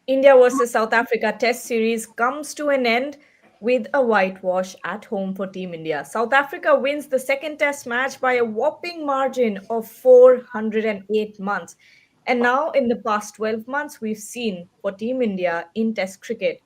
India versus South Africa Test series comes to an end with a whitewash at home for Team India. South Africa wins the second Test match by a whopping margin of 408 months. And now, in the past 12 months, we've seen for Team India in Test cricket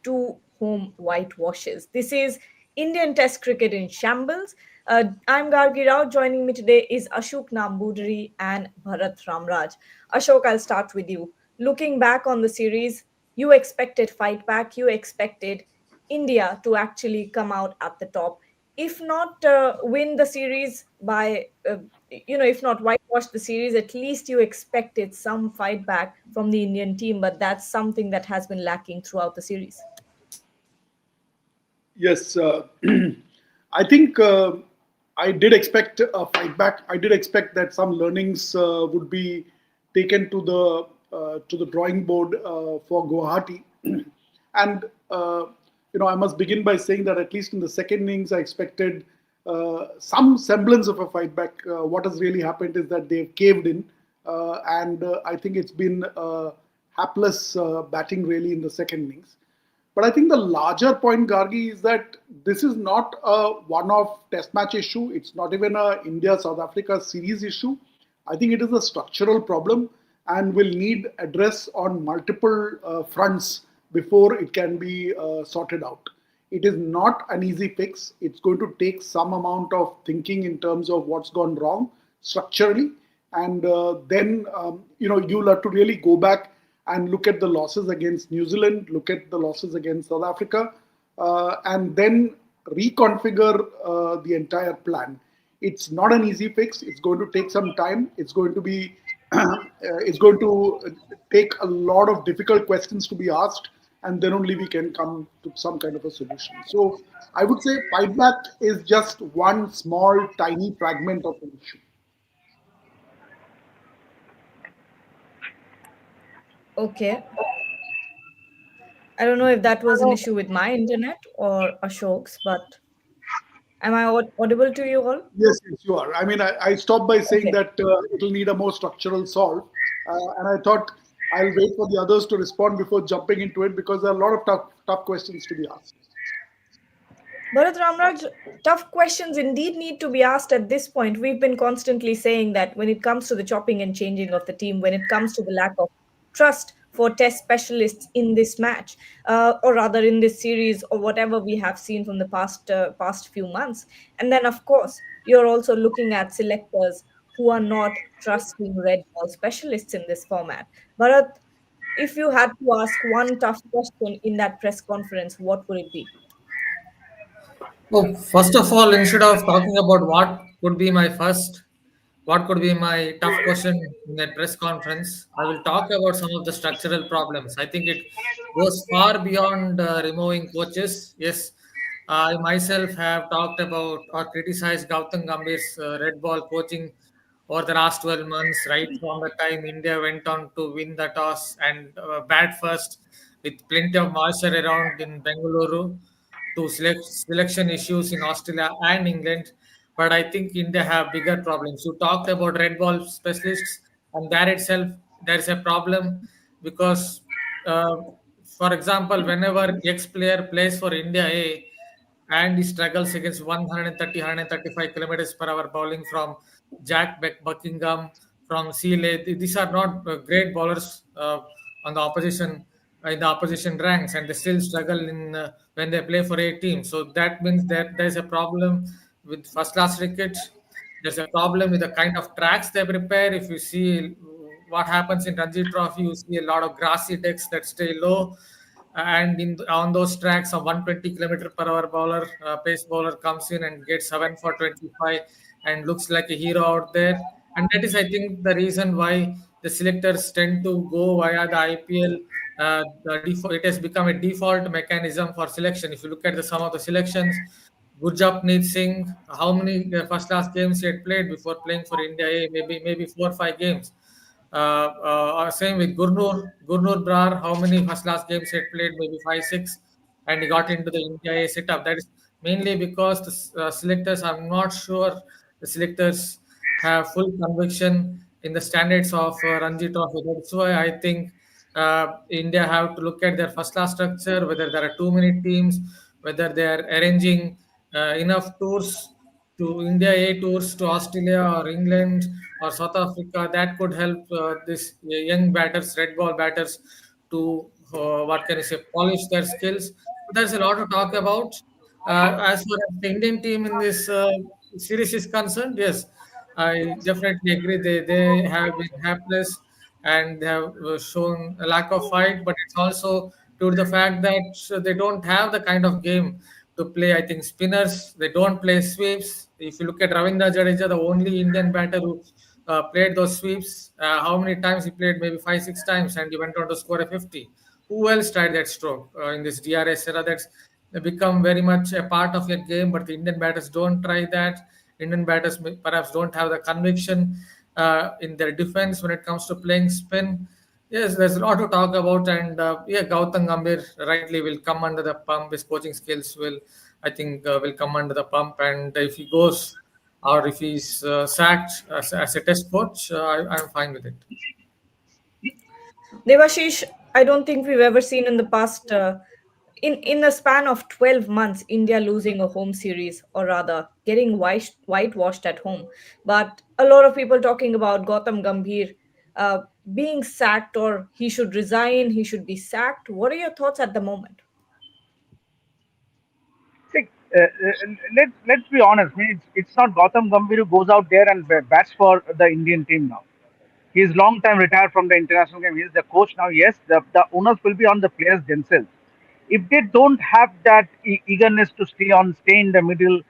two home whitewashes. This is Indian Test cricket in shambles. I'm Gargi Rao. Joining me today is Ashok Nambudri and Bharat Ramraj. Ashok, I'll start with you. Looking back on the series, you expected fight back, you expected India to actually come out at the top. If not win the series by, if not whitewash the series, at least you expected some fight back from the Indian team, but that's something that has been lacking throughout the series. Yes, I think I did expect a fight back. I did expect that some learnings would be taken to the drawing board for Guwahati, and I must begin by saying that at least in the second innings, I expected some semblance of a fight back. What has really happened is that they've caved in, and I think it's been hapless batting really in the second innings. But I think the larger point, Gargi, is that this is not a one-off test match issue. It's not even a India-South Africa series issue. I think it is a structural problem and will need address on multiple fronts before it can be sorted out. It is not an easy fix. It's going to take some amount of thinking in terms of what's gone wrong structurally. And then, you'll have to really go back and look at the losses against New Zealand, look at the losses against South Africa, and then reconfigure the entire plan. It's not an easy fix. It's going to take some time. It's going to be, it's going to take a lot of difficult questions to be asked, and then only we can come to some kind of a solution. So I would say fight back is just one small, tiny fragment of the issue. Okay. I don't know if that was an issue with my internet or Ashok's, but am I audible to you all? Yes, yes, you are. I mean, I stopped by saying Okay. that it'll need a more structural solve. And I thought I'll wait for the others to respond before jumping into it because there are a lot of tough questions to be asked. Bharat Ramraj, tough questions indeed need to be asked at this point. We've been constantly saying that when it comes to the chopping and changing of the team, when it comes to the lack of trust for test specialists in this match, or rather in this series, or whatever we have seen from the past few months, and then of course you're also looking at selectors who are not trusting red ball specialists in this format. Bharat, if you had to ask one tough question in that press conference, what would it be? Oh, first of all, instead of talking about what could be my tough question in that press conference, I will talk about some of the structural problems. I think it goes far beyond removing coaches. Yes, I myself have talked about or criticized Gautam Gambhir's red ball coaching over the last 12 months, right from the time India went on to win the toss and bat first with plenty of moisture around in Bengaluru to selection issues in Australia and England. But I think India have bigger problems. You talked about red ball specialists, and there itself there is a problem because, uh, for example, whenever X player plays for India A and he struggles against 130, 135 kilometers per hour bowling from Buckingham, from Seeley. These are not great bowlers on the opposition in the opposition ranks, and they still struggle in when they play for a team. So that means that there is a problem with first class cricket. There's a problem with the kind of tracks they prepare. If you see what happens in Ranji Trophy, you see a lot of grassy decks that stay low, and on those tracks, a 120 kilometer per hour bowler, pace bowler comes in and gets 7 for 25 and looks like a hero out there. And that is, I think, the reason why the selectors tend to go via the IPL. It has become a default mechanism for selection. If you look at some of the selections, Gurjapneet Singh, how many first class games he had played before playing for India A? Maybe 4 or 5 games. Same with Gurnur Brar, how many first class games he had played? Maybe 5, 6, and he got into the India A setup. That is mainly because the selectors are not sure. The selectors have full conviction in the standards of Ranji Trophy. That's why I think India have to look at their first class structure, whether there are too many teams, whether they are arranging enough tours to India A tours to Australia or England or South Africa. That could help this young batters, red ball batters, to what can I say, polish their skills. So there's a lot to talk about. As far as the Indian team in this series is concerned, yes, I definitely agree. They have been hapless and they have shown a lack of fight, but it's also due to the fact that they don't have the kind of game to play. I think spinners, they don't play sweeps. If you look at Ravindra Jadeja, the only Indian batter who played those sweeps, how many times he played? Maybe 5, 6 times, and he went on to score a 50. Who else tried that stroke in this DRS era? That's become very much a part of your game, but the Indian batters don't try that. Indian batters perhaps don't have the conviction in their defense when it comes to playing spin. Yes, there's a lot to talk about, and yeah, Gautam Gambhir rightly will come under the pump. His coaching skills will, I think, will come under the pump, and if he goes or if he's sacked as a test coach, I'm fine with it. Devashish, I don't think we've ever seen in the past, in a span of 12 months, India losing a home series, or rather getting whitewashed at home. But a lot of people talking about Gautam Gambhir uh, being sacked, or he should resign, he should be sacked. What are your thoughts at the moment? See, let's be honest. I mean, it's not Gautam Gambhir who goes out there and bats for the Indian team now. He is long time retired from the international game. He is the coach now. Yes, the onus will be on the players themselves. If they don't have that eagerness to stay in the middle,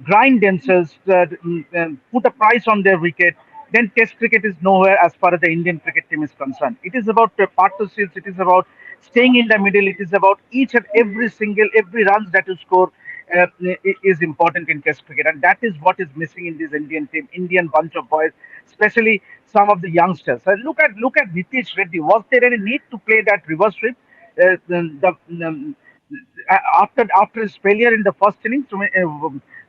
grind themselves, put a price on their wicket, then Test cricket is nowhere as far as the Indian cricket team is concerned. It is about partnerships. It is about staying in the middle. It is about each and every runs that you score is important in Test cricket, and that is what is missing in this Indian team, Indian bunch of boys, especially some of the youngsters. Look at Nitish Reddy. Was there any need to play that reverse sweep? After his failure in the first innings,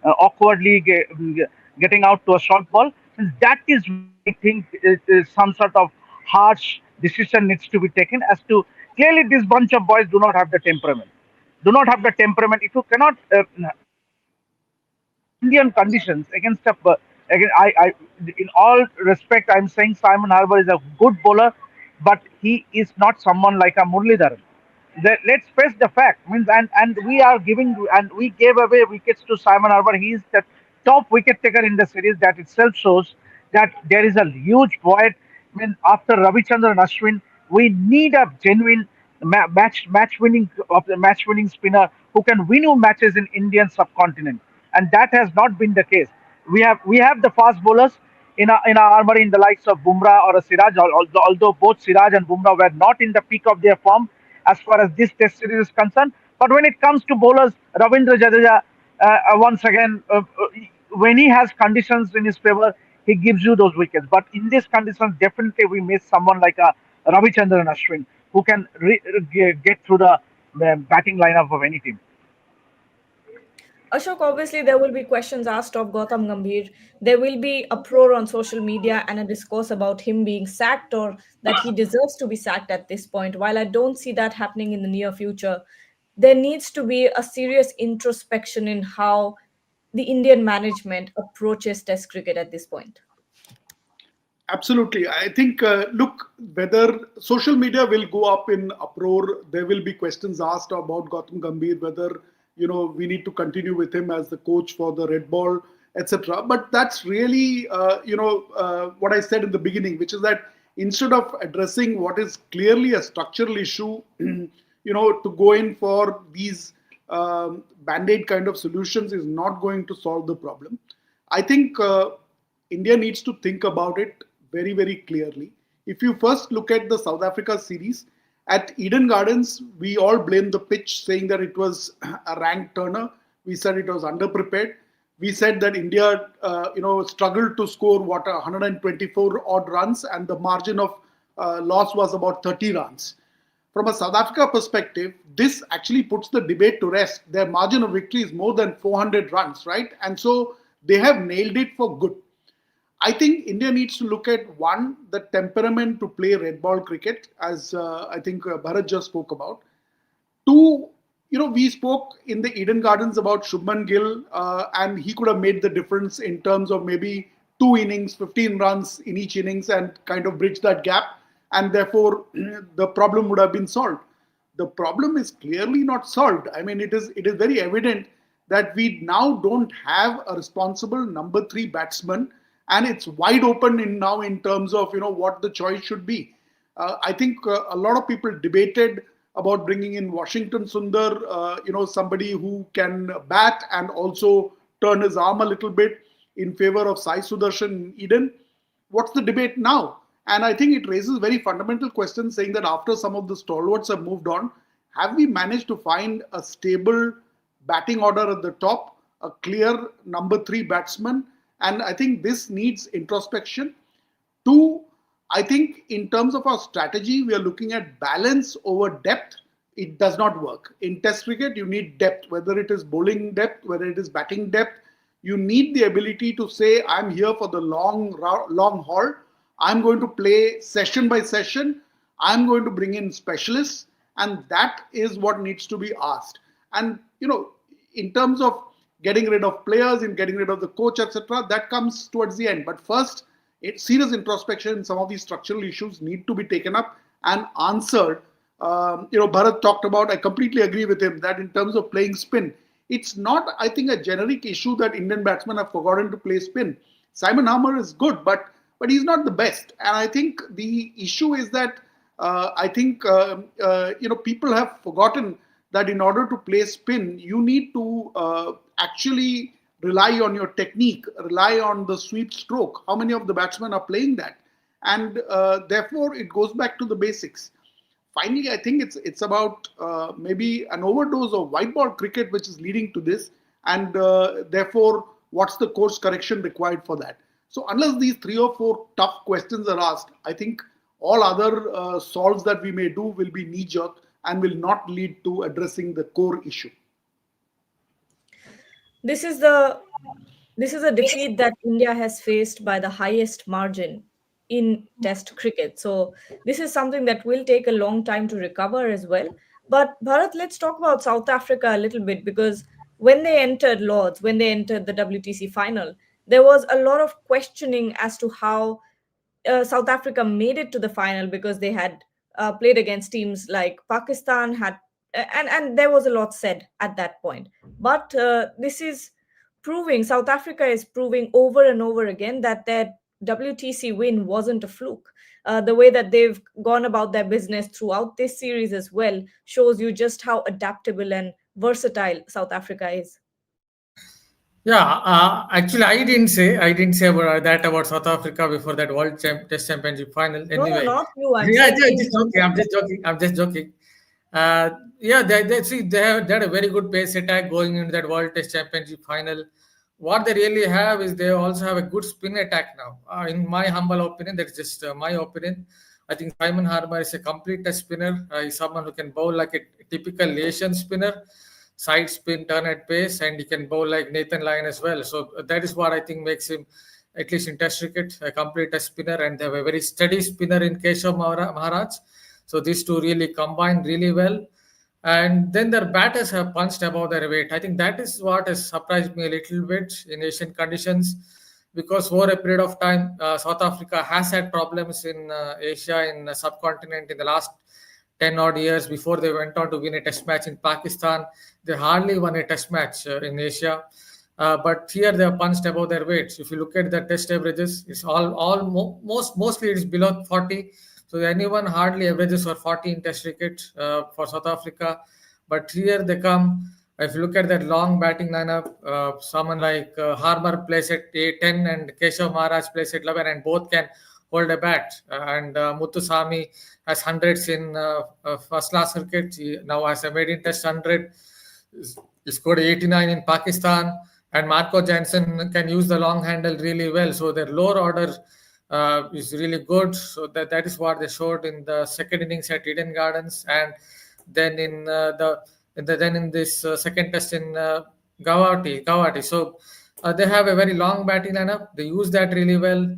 awkwardly getting out to a short ball, and that is where I think is some sort of harsh decision needs to be taken as to clearly this bunch of boys do not have the temperament. Do not have the temperament. If you cannot Indian conditions against again, in all respect, I'm saying Simon Harbour is a good bowler, but he is not someone like a Muralidharan. Let's face the fact. Means and we are giving and we gave away wickets to Simon Harbour. He is the top wicket taker in the series. That itself shows that there is a huge void. I mean, after Ravichandran and Ashwin, we need a genuine match winning spinner who can win you matches in Indian subcontinent, and that has not been the case. We have the fast bowlers in our armory in the likes of Bumrah or a Siraj, although both Siraj and Bumrah were not in the peak of their form as far as this Test series is concerned. But when it comes to bowlers, Ravindra Jadeja, once again, when he has conditions in his favor, he gives you those wickets. But in these conditions, definitely we miss someone like a Ravichandran Ashwin who can get through the batting lineup of any team. Ashok, obviously, there will be questions asked of Gautam Gambhir. There will be uproar on social media and a discourse about him being sacked, or that he deserves to be sacked at this point. While I don't see that happening in the near future, there needs to be a serious introspection in how the Indian management approaches Test cricket at this point. Absolutely. I think, look, whether social media will go up in uproar, there will be questions asked about Gautam Gambhir, whether, we need to continue with him as the coach for the red ball, etc. But that's really, what I said in the beginning, which is that instead of addressing what is clearly a structural issue, to go in for these band-aid kind of solutions is not going to solve the problem. I think India needs to think about it very, very clearly. If you first look at the South Africa series, at Eden Gardens, we all blamed the pitch, saying that it was a rank turner. We said it was underprepared. We said that India, struggled to score 124 odd runs, and the margin of loss was about 30 runs. From a South Africa perspective, this actually puts the debate to rest. Their margin of victory is more than 400 runs, right? And so they have nailed it for good. I think India needs to look at one, the temperament to play red ball cricket, as I think Bharat just spoke about. Two, we spoke in the Eden Gardens about Shubman Gill, and he could have made the difference in terms of maybe 2 innings, 15 runs in each innings, and kind of bridge that gap, and therefore the problem would have been solved. The problem is clearly not solved. I mean, it is very evident that we now don't have a responsible number three batsman, and it's wide open in terms of what the choice should be. I think a lot of people debated about bringing in Washington Sundar, somebody who can bat and also turn his arm a little bit in favor of Sai Sudarshan in Eden. What's the debate now? And I think it raises very fundamental questions, saying that after some of the stalwarts have moved on, have we managed to find a stable batting order at the top, a clear number three batsman? And I think this needs introspection. Two, I think in terms of our strategy, we are looking at balance over depth. It does not work. In Test cricket, you need depth, whether it is bowling depth, whether it is batting depth. You need the ability to say, I'm here for the long haul. I'm going to play session by session. I'm going to bring in specialists. And that is what needs to be asked. And, in terms of getting rid of players and getting rid of the coach, etc., that comes towards the end. But first, serious introspection in some of these structural issues need to be taken up and answered. Bharat talked about, I completely agree with him, that in terms of playing spin, it's not, I think, a generic issue that Indian batsmen have forgotten to play spin. Simon Harmer is good, but he's not the best. And I think the issue is that people have forgotten that in order to play spin, you need to actually rely on your technique, rely on the sweep stroke. How many of the batsmen are playing that? And therefore, it goes back to the basics. Finally, I think it's about maybe an overdose of white ball cricket, which is leading to this. And therefore, what's the course correction required for that? So unless these 3 or 4 tough questions are asked, I think all other solves that we may do will be knee-jerk and will not lead to addressing the core issue. This is the this is a defeat that India has faced by the highest margin in Test cricket. So this is something that will take a long time to recover as well. But Bharat, let's talk about South Africa a little bit, because when they entered Lords, when they entered the WTC final, there was a lot of questioning as to how South Africa made it to the final, because they had played against teams like Pakistan, and there was a lot said at that point. But this is proving, South Africa is proving over and over again that their WTC win wasn't a fluke. The way that they've gone about their business throughout this series as well shows you just how adaptable and versatile South Africa is. Yeah, actually, I didn't say about South Africa before that Test Championship final. No, no, Anyway, not you. I'm yeah, saying yeah, in just South joking. I'm just Africa. joking. I'm just joking. Yeah, they had a very good pace attack going into that World Test Championship final. What they really have is they also have a good spin attack now. In my humble opinion, that's just my opinion. I think Simon Harmer is a complete test spinner. He's someone who can bowl like a typical Asian spinner, side spin, turn at pace, and he can bowl like Nathan Lyon as well. So that is what I think makes him, at least in Test cricket, a complete test spinner. And they have a very steady spinner in Keshav Maharaj. So these two really combine really well. And then their batters have punched above their weight. I think that is what has surprised me a little bit in Asian conditions, because over a period of time, South Africa has had problems in Asia, in the subcontinent, in the last 10 odd years before they went on to win a test match in Pakistan. They hardly won a test match in Asia. But here they are punched above their weights. If you look at the test averages, it's mostly it's below 40. So anyone hardly averages for 40 in test cricket for South Africa. But here they come. If you look at that long batting lineup, someone like Harmer plays at 10 and Keshav Maharaj plays at 11, and both can hold a bat. And Muthusamy has hundreds in first class cricket. He now has a maiden test 100. He scored 89 in Pakistan. And Marco Jansen can use the long handle really well. So their lower order is really good. So that is what they showed in the second innings at Eden Gardens, and then in this second test in Gauhati. So They have a very long batting lineup. They use that really well,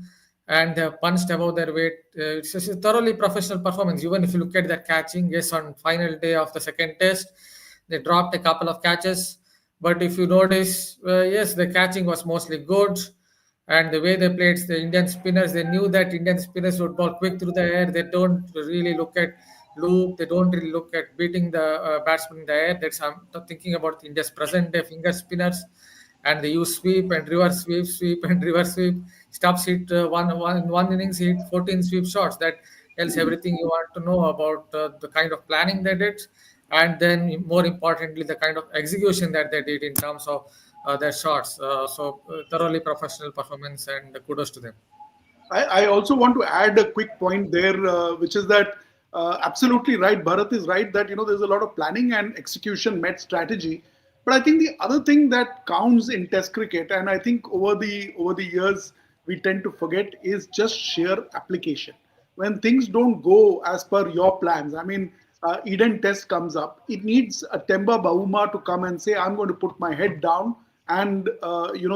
and they have punched above their weight. It's a thoroughly professional performance. Even if you look at their catching, yes, on final day of the second test, they dropped a couple of catches. But if you notice, yes, the catching was mostly good, and the way they played the Indian spinners, they knew that Indian spinners would ball quick through the air. They don't really look at loop. They don't really look at beating the batsman in the air. That's I'm thinking about India's present day finger spinners, and they use sweep and reverse sweep, sweep and reverse sweep. Stops hit one innings, he hit 14 sweep shots. That tells everything you want to know about the kind of planning they did, and then more importantly, the kind of execution that they did in terms of their shots. Thoroughly professional performance, and kudos to them. I also want to add a quick point there, which is that absolutely right. Bharat is right that there's a lot of planning and execution met strategy. But I think the other thing that counts in Test cricket, and I think over the years we tend to forget, is just sheer application. When things don't go as per your plans, I mean, Eden Test comes up, it needs a Temba Bavuma to come and say, "I'm going to put my head down and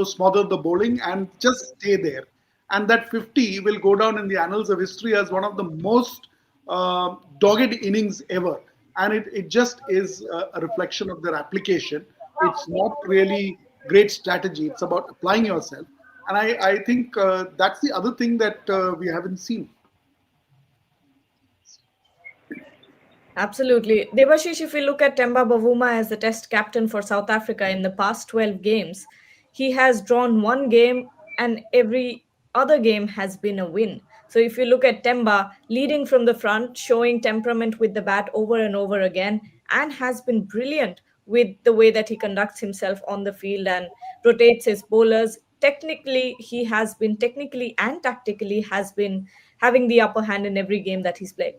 smother the bowling and just stay there." And that 50 will go down in the annals of history as one of the most dogged innings ever. And it just is a reflection of their application. It's not really great strategy. It's about applying yourself. And I think that's the other thing that we haven't seen. Absolutely. Devashish, if we look at Temba Bavuma as the test captain for South Africa in the past 12 games, he has drawn one game and every other game has been a win. So if you look at Temba leading from the front, showing temperament with the bat over and over again, and has been brilliant with the way that he conducts himself on the field and rotates his bowlers. Technically, he has been technically and tactically has been having the upper hand in every game that he's played.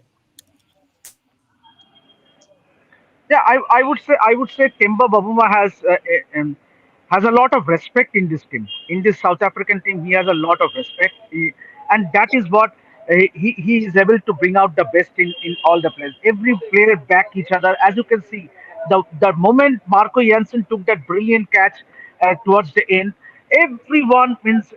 Yeah, I would say Temba Bavuma has a lot of respect in this team. In this South African team, he has a lot of respect, and that is what he is able to bring out the best in all the players. Every player back each other. As you can see, the moment Marco Jansen took that brilliant catch towards the end, everyone means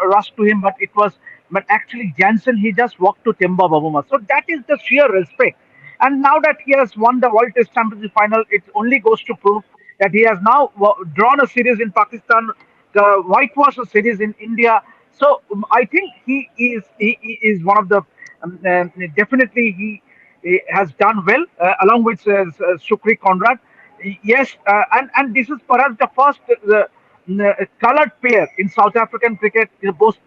rushed to him, but actually Jansen, he just walked to Temba Bavuma. So that is the sheer respect. And now that he has won the World Test Championship final, it only goes to prove that he has now drawn a series in Pakistan, whitewashed a series in India. So I think he is one of the definitely he has done well along with Shukri Conrad. Yes, and this is perhaps the first colored pair in South African cricket. Both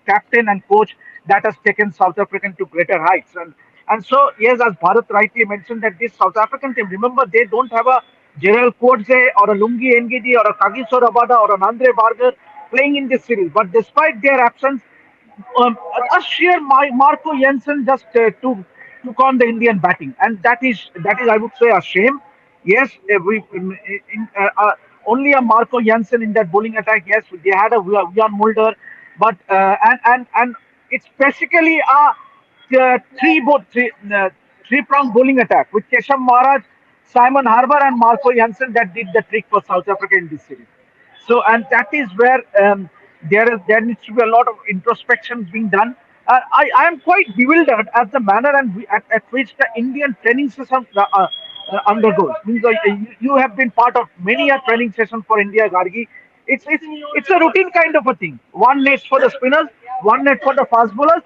captain and coach that has taken South African to greater heights. And so, yes, as Bharat rightly mentioned, that this South African team, remember, they don't have a Gerald Coetzee or a Lungi Ngidi or a Kagiso Rabada or an Andre Barger playing in this series. But despite their absence, a sheer Marco Jensen just took on the Indian batting, and that is I would say a shame. Yes, we only a Marco Jansen in that bowling attack. Yes, they had a Jan Mulder, but and it's basically a three prong bowling attack with Keshav Maharaj, Simon Harbour, and Marco Jansen that did the trick for South Africa in this series. So, and that is where there needs to be a lot of introspection being done. I am quite bewildered at the manner at which the Indian training system undergoes. Means you have been part of many a training session for India, Gargi. It's a routine kind of a thing. One net for the spinners, one net for the fast bowlers.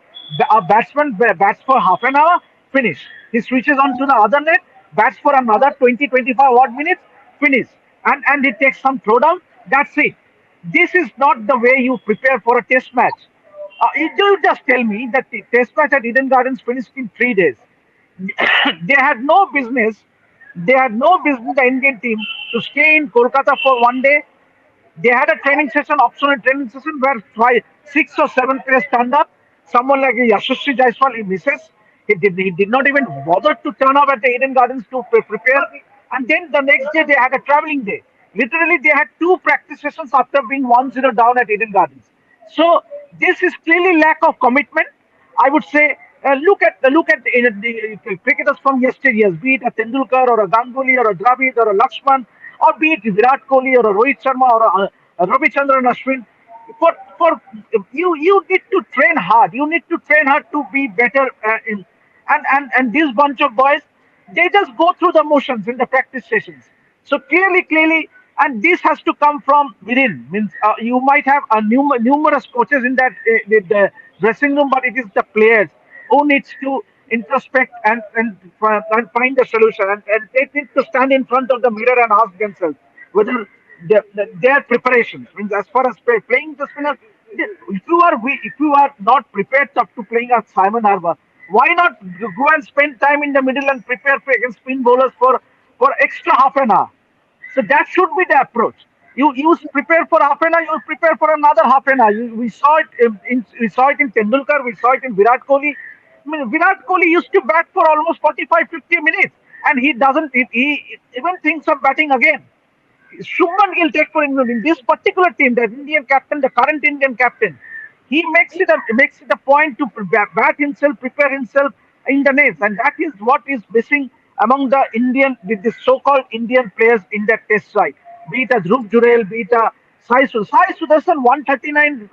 A batsman bats for half an hour, finish. He switches on to the other net, bats for another 20-25 odd minutes, finish. And he takes some throwdown. That's it. This is not the way you prepare for a test match. You just tell me that the test match at Eden Gardens finished in 3 days. they had no business. They had no business, the Indian team, to stay in Kolkata for 1 day. They had a training session, optional training session, where 6 or 7 players turned up. Someone like Yashasvi Jaiswal, he misses. He did not even bother to turn up at the Eden Gardens to prepare. And then the next day they had a traveling day. Literally, they had 2 practice sessions after being 1-0 down at Eden Gardens. So this is clearly lack of commitment. I would say, look at the cricketers from yesteryears, be it a Tendulkar or a Ganguly or a Dravid or a Lakshman, or be it Virat Kohli or a Rohit Sharma or Ravi Chandran Ashwin. For you need to train hard. You need to train hard to be better. And this bunch of boys, they just go through the motions in the practice sessions. So clearly, and this has to come from within. Means you might have numerous coaches in that the dressing room, but it is the players who needs to introspect and find the solution. And they need to stand in front of the mirror and ask themselves whether their preparations means as far as playing the spinner. If you are not prepared up to playing at Simon Harbour, why not go and spend time in the middle and prepare for against spin bowlers for extra half an hour? So that should be the approach. You prepare for half an hour, you prepare for another half an hour. We saw it we saw it in Tendulkar, we saw it in Virat Kohli. I mean, Virat Kohli used to bat for almost 45-50 minutes, and he doesn't. He even thinks of batting again. Shubman Gill take for England in this particular team, the Indian captain, the current Indian captain, he makes it a point to bat himself, prepare himself in the nets, and that is what is missing among the so-called Indian players in that Test side. Be it a Dhruv Jurel, be it a Sai Sudarshan, 139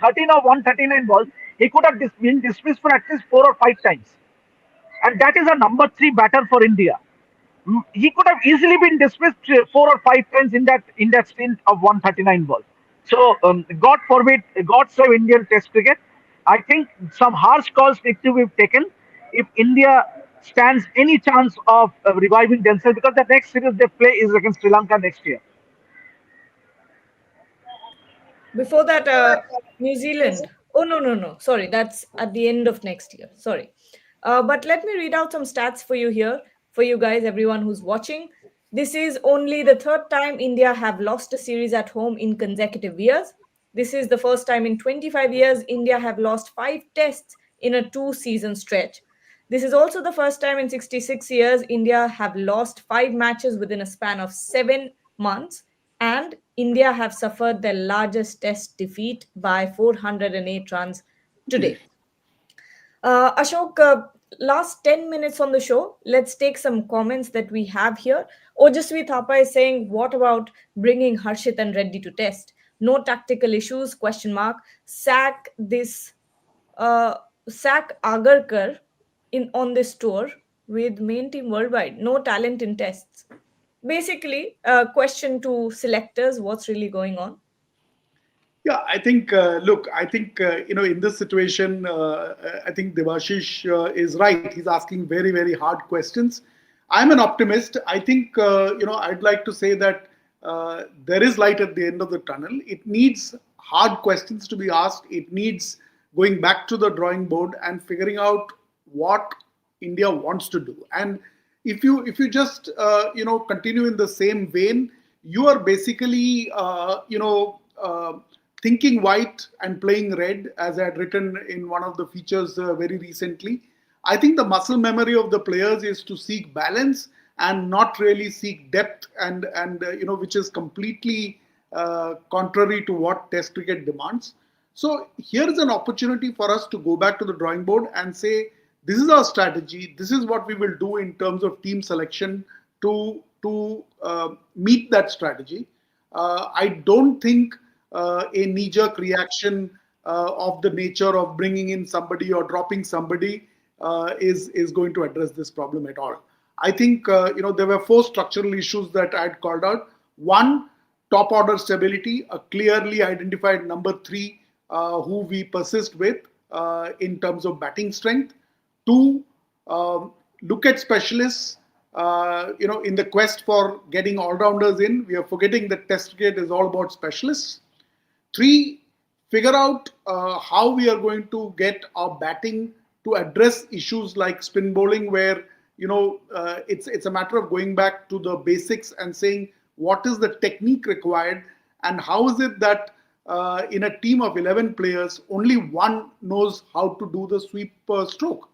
13 or 139 balls, he could have been dismissed for at least 4 or 5 times, and that is a number three batter for India. He could have easily been dismissed 4 or 5 times in that stint of 139 balls. So God forbid, God save Indian Test cricket. I think some harsh calls need to be taken if India stands any chance of reviving themselves, because the next series they play is against Sri Lanka next year. Before that, New Zealand. Oh, no, no, no. Sorry, that's at the end of next year. Sorry. But let me read out some stats for you here, for you guys, everyone who's watching. This is only the third time India have lost a series at home in consecutive years. This is the first time in 25 years India have lost 5 tests in a 2 season stretch. This is also the first time in 66 years India have lost 5 matches within a span of 7 months, and India have suffered their largest test defeat by 408 runs today. Ashok, last 10 minutes on the show. Let's take some comments that we have here. Ojaswi Thapa is saying, what about bringing Harshit and Reddy to test? No tactical issues, question mark. Uh, sack Agarkar in on this tour with main team worldwide. No talent in tests. Basically, a question to selectors, what's really going on? Yeah, I think, look, I think, in this situation, I think Devashish is right. He's asking very, very hard questions. I'm an optimist. I think, I'd like to say that there is light at the end of the tunnel. It needs hard questions to be asked. It needs going back to the drawing board and figuring out what India wants to do. And if you just, continue in the same vein, you are basically, thinking white and playing red, as I had written in one of the features very recently. I think the muscle memory of the players is to seek balance and not really seek depth, and which is completely contrary to what Test cricket demands. So here is an opportunity for us to go back to the drawing board and say, this is our strategy. This is what we will do in terms of team selection to meet that strategy. I don't think a knee-jerk reaction of the nature of bringing in somebody or dropping somebody is going to address this problem at all. I think there were 4 structural issues that I had called out. One, top order stability, a clearly identified number 3 who we persist with in terms of batting strength. 2, look at specialists. In the quest for getting all-rounders in, we are forgetting that Test cricket is all about specialists. 3, figure out how we are going to get our batting to address issues like spin bowling, where it's a matter of going back to the basics and saying what is the technique required, and how is it that in a team of 11 players, only one knows how to do the sweep stroke.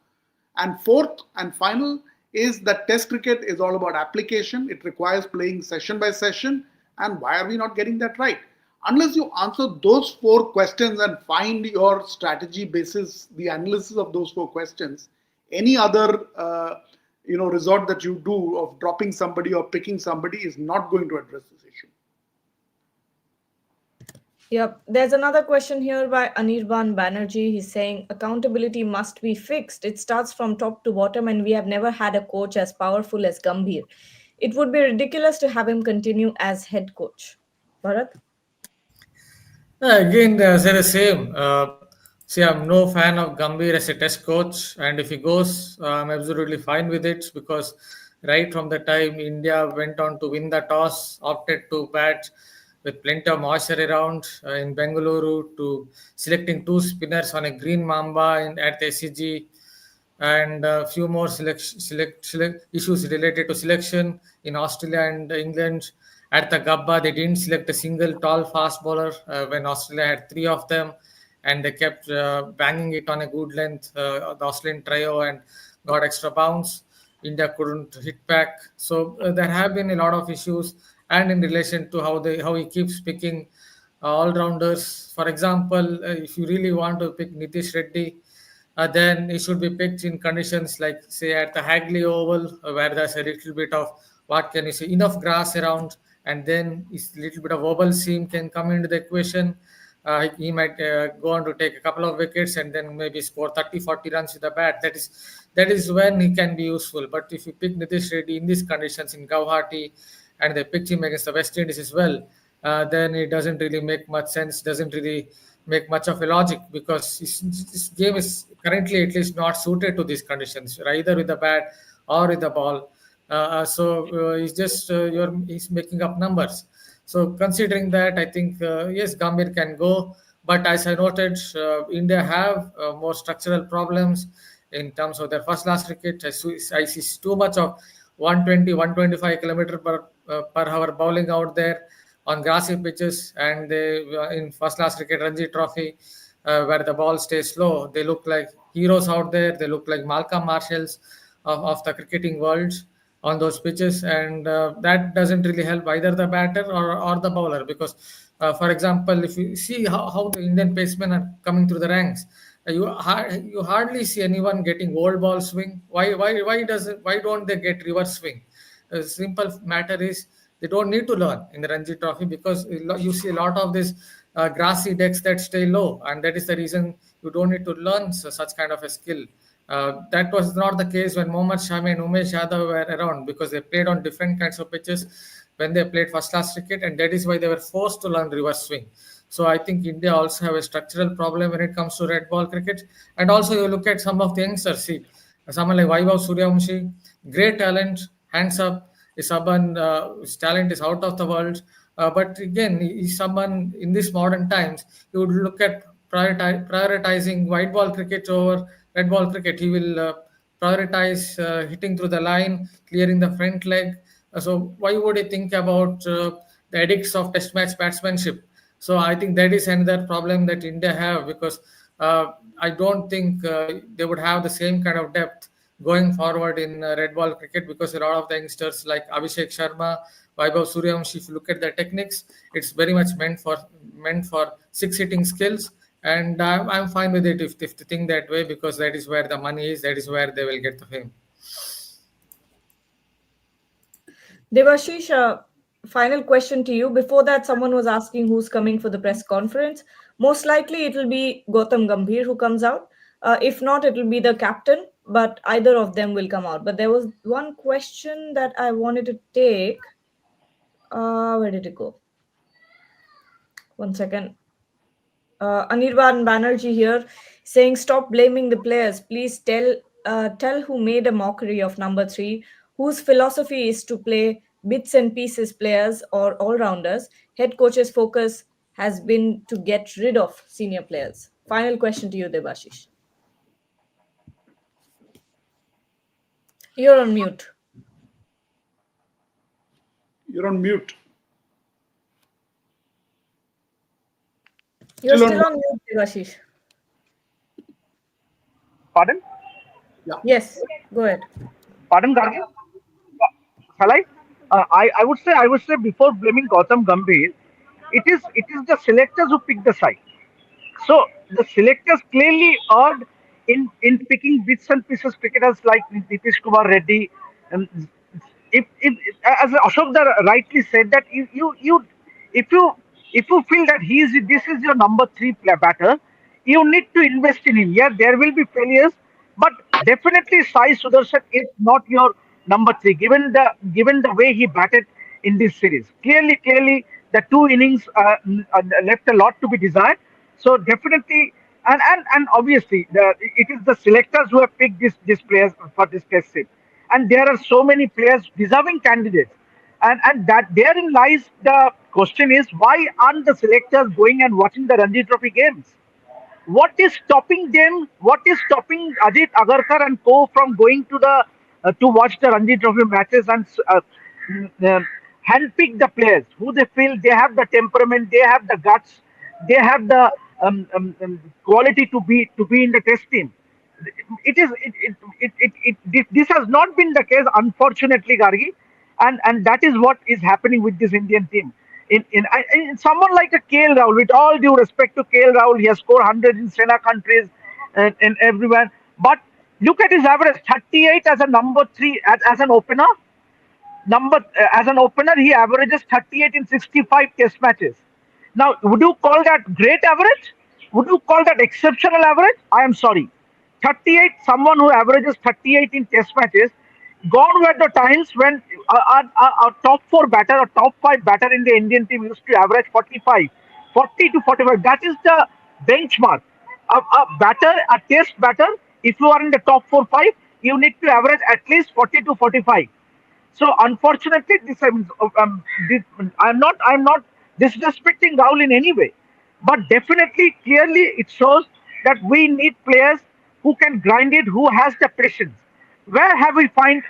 And 4th and final is that Test cricket is all about application. It requires playing session by session. And why are we not getting that right? Unless you answer those 4 questions and find your strategy basis, the analysis of those 4 questions, any other resort that you do of dropping somebody or picking somebody is not going to address this issue. Yep. There's another question here by Anirban Banerjee. He's saying accountability must be fixed. It starts from top to bottom, and we have never had a coach as powerful as Gambhir. It would be ridiculous to have him continue as head coach. Bharat? Again, say the same. See, I'm no fan of Gambhir as a test coach, and if he goes, I'm absolutely fine with it because right from the time India went on to win the toss, opted to bat with plenty of moisture around in Bengaluru, to selecting two spinners on a green mamba at the SCG, and a few more select issues related to selection in Australia and England. At the Gabba, they didn't select a single tall fast bowler when Australia had three of them, and they kept banging it on a good length, the Australian trio, and got extra bounce. India couldn't hit back. So there have been a lot of issues, and in relation to how he keeps picking all rounders. For example, if you really want to pick Nitish Reddy, then it should be picked in conditions like, say, at the Hagley Oval, where there's a little bit of, what can you say, enough grass around, and then is little bit of oval seam can come into the equation. He might go on to take a couple of wickets and then maybe score 30, 40 runs with the bat. That is when he can be useful. But if you pick Nitish Reddy in these conditions in Guwahati, and they picked him against the West Indies as well, then it doesn't really make much sense, doesn't really make much of a logic, because this game is currently at least not suited to these conditions, either with the bat or with the ball. He's just he's making up numbers. So considering that, I think yes, Gambhir can go, but as I noted, India have more structural problems in terms of their first last cricket. I see too much of 120, 125 kilometer per hour bowling out there on grassy pitches, and they in first class cricket Ranji Trophy, where the ball stays slow, they look like heroes out there. They look like Malcolm Marshalls of the cricketing world on those pitches, and that doesn't really help either the batter or the bowler, because for example, if you see how the Indian pacemen are coming through the ranks, you hardly see anyone getting old ball swing. Why don't they get reverse swing? A simple matter is they don't need to learn in the Ranji Trophy, because you see a lot of these grassy decks that stay low, and that is the reason you don't need to learn such kind of a skill. That was not the case when Mohammad Shami and Umesh Yadav were around, because they played on different kinds of pitches when they played first class cricket, and that is why they were forced to learn reverse swing. So I think India also have a structural problem when it comes to red ball cricket. And also you look at some of the youngsters. See, someone like Vaibhav Suryavamshi, great talent, hands up. Someone his talent is out of the world. But again, he's someone in these modern times. You would look at prioritizing white ball cricket over red ball cricket. He will prioritize hitting through the line, clearing the front leg. So why would he think about the edicts of test match batsmanship? So I think that is another problem that India have, because I don't think they would have the same kind of depth going forward in red ball cricket, because a lot of the youngsters like Abhishek Sharma, Vaibhav Suryavamshi, if you look at the techniques, it's very much meant for six hitting skills. And I'm fine with it if they think that way, because that is where the money is, that is where they will get the fame. Devashish, final question to you. Before that, someone was asking who's coming for the press conference. Most likely, it will be Gautam Gambhir who comes out. If not, it will be the captain, but either of them will come out. But there was one question that I wanted to take. Where did it go? One second. Anirban Banerjee here saying, "Stop blaming the players. Please tell who made a mockery of number three, whose philosophy is to play bits and pieces players or all rounders. Head coach's focus has been to get rid of senior players." Final question to you, Debashish. You're on mute. You're on mute. You're Still on still mute. on mute, Debashish. Pardon? Yeah. Yes, go ahead. Pardon, Gargi? Shall I? I would say before blaming Gautam Gambhir, it is the selectors who pick the side. So the selectors clearly erred in picking bits and pieces cricketers like Nitish Kumar Reddy. And if as Ashok Dar rightly said that if you If you feel that this is your number three batter, you need to invest in him. Yeah, there will be failures, but definitely Sai Sudarshan is not your number three. Given the way he batted in this series, clearly the two innings left a lot to be desired. So definitely, and obviously, it is the selectors who have picked this players for this test set, and there are so many players deserving candidates, and that therein lies the question is why aren't the selectors going and watching the Ranji Trophy games? What is stopping them? What is stopping Ajit Agarkar and co from going to watch the Ranji Trophy matches and mm, uh, handpick the players who they feel they have the temperament, they have the guts, they have the quality to be in the test team. It is this has not been the case, unfortunately, Gargi, and that is what is happening with this Indian team. In someone like a KL Rahul, with all due respect to KL Rahul, he has scored 100 in Sena countries and everywhere. But look at his average, 38 as a number three as an opener. As an opener, he averages 38 in 65 test matches. Now, would you call that great average? Would you call that exceptional average? I am sorry. 38, someone who averages 38 in test matches, gone were the times when a top four batter or top five batter in the Indian team used to average 45, 40 to 45. That is the benchmark. A test batter, if you are in the top four, five, you need to average at least 40 to 45. So unfortunately, I'm not disrespecting Rahul in any way, but definitely, clearly, it shows that we need players who can grind it, who has the patience. Where have we find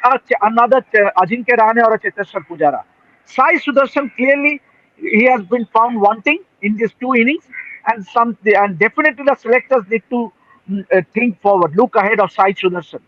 another Ajinkya Rahane or a Cheteshwar Pujara? Sai Sudarshan, clearly he has been found wanting in these two innings, and definitely the selectors need to think forward, look ahead of Sai Sudarshan.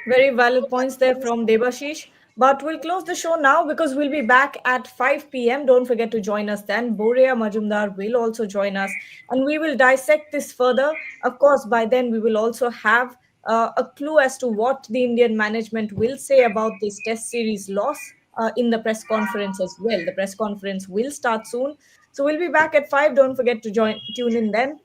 Very valid points there from Debashish. But we'll close the show now because we'll be back at 5 p.m. Don't forget to join us then. Borea Majumdar will also join us and we will dissect this further. Of course, by then we will also have a clue as to what the Indian management will say about this Test Series loss in the press conference as well. The press conference will start soon. So we'll be back at 5. Don't forget to tune in then.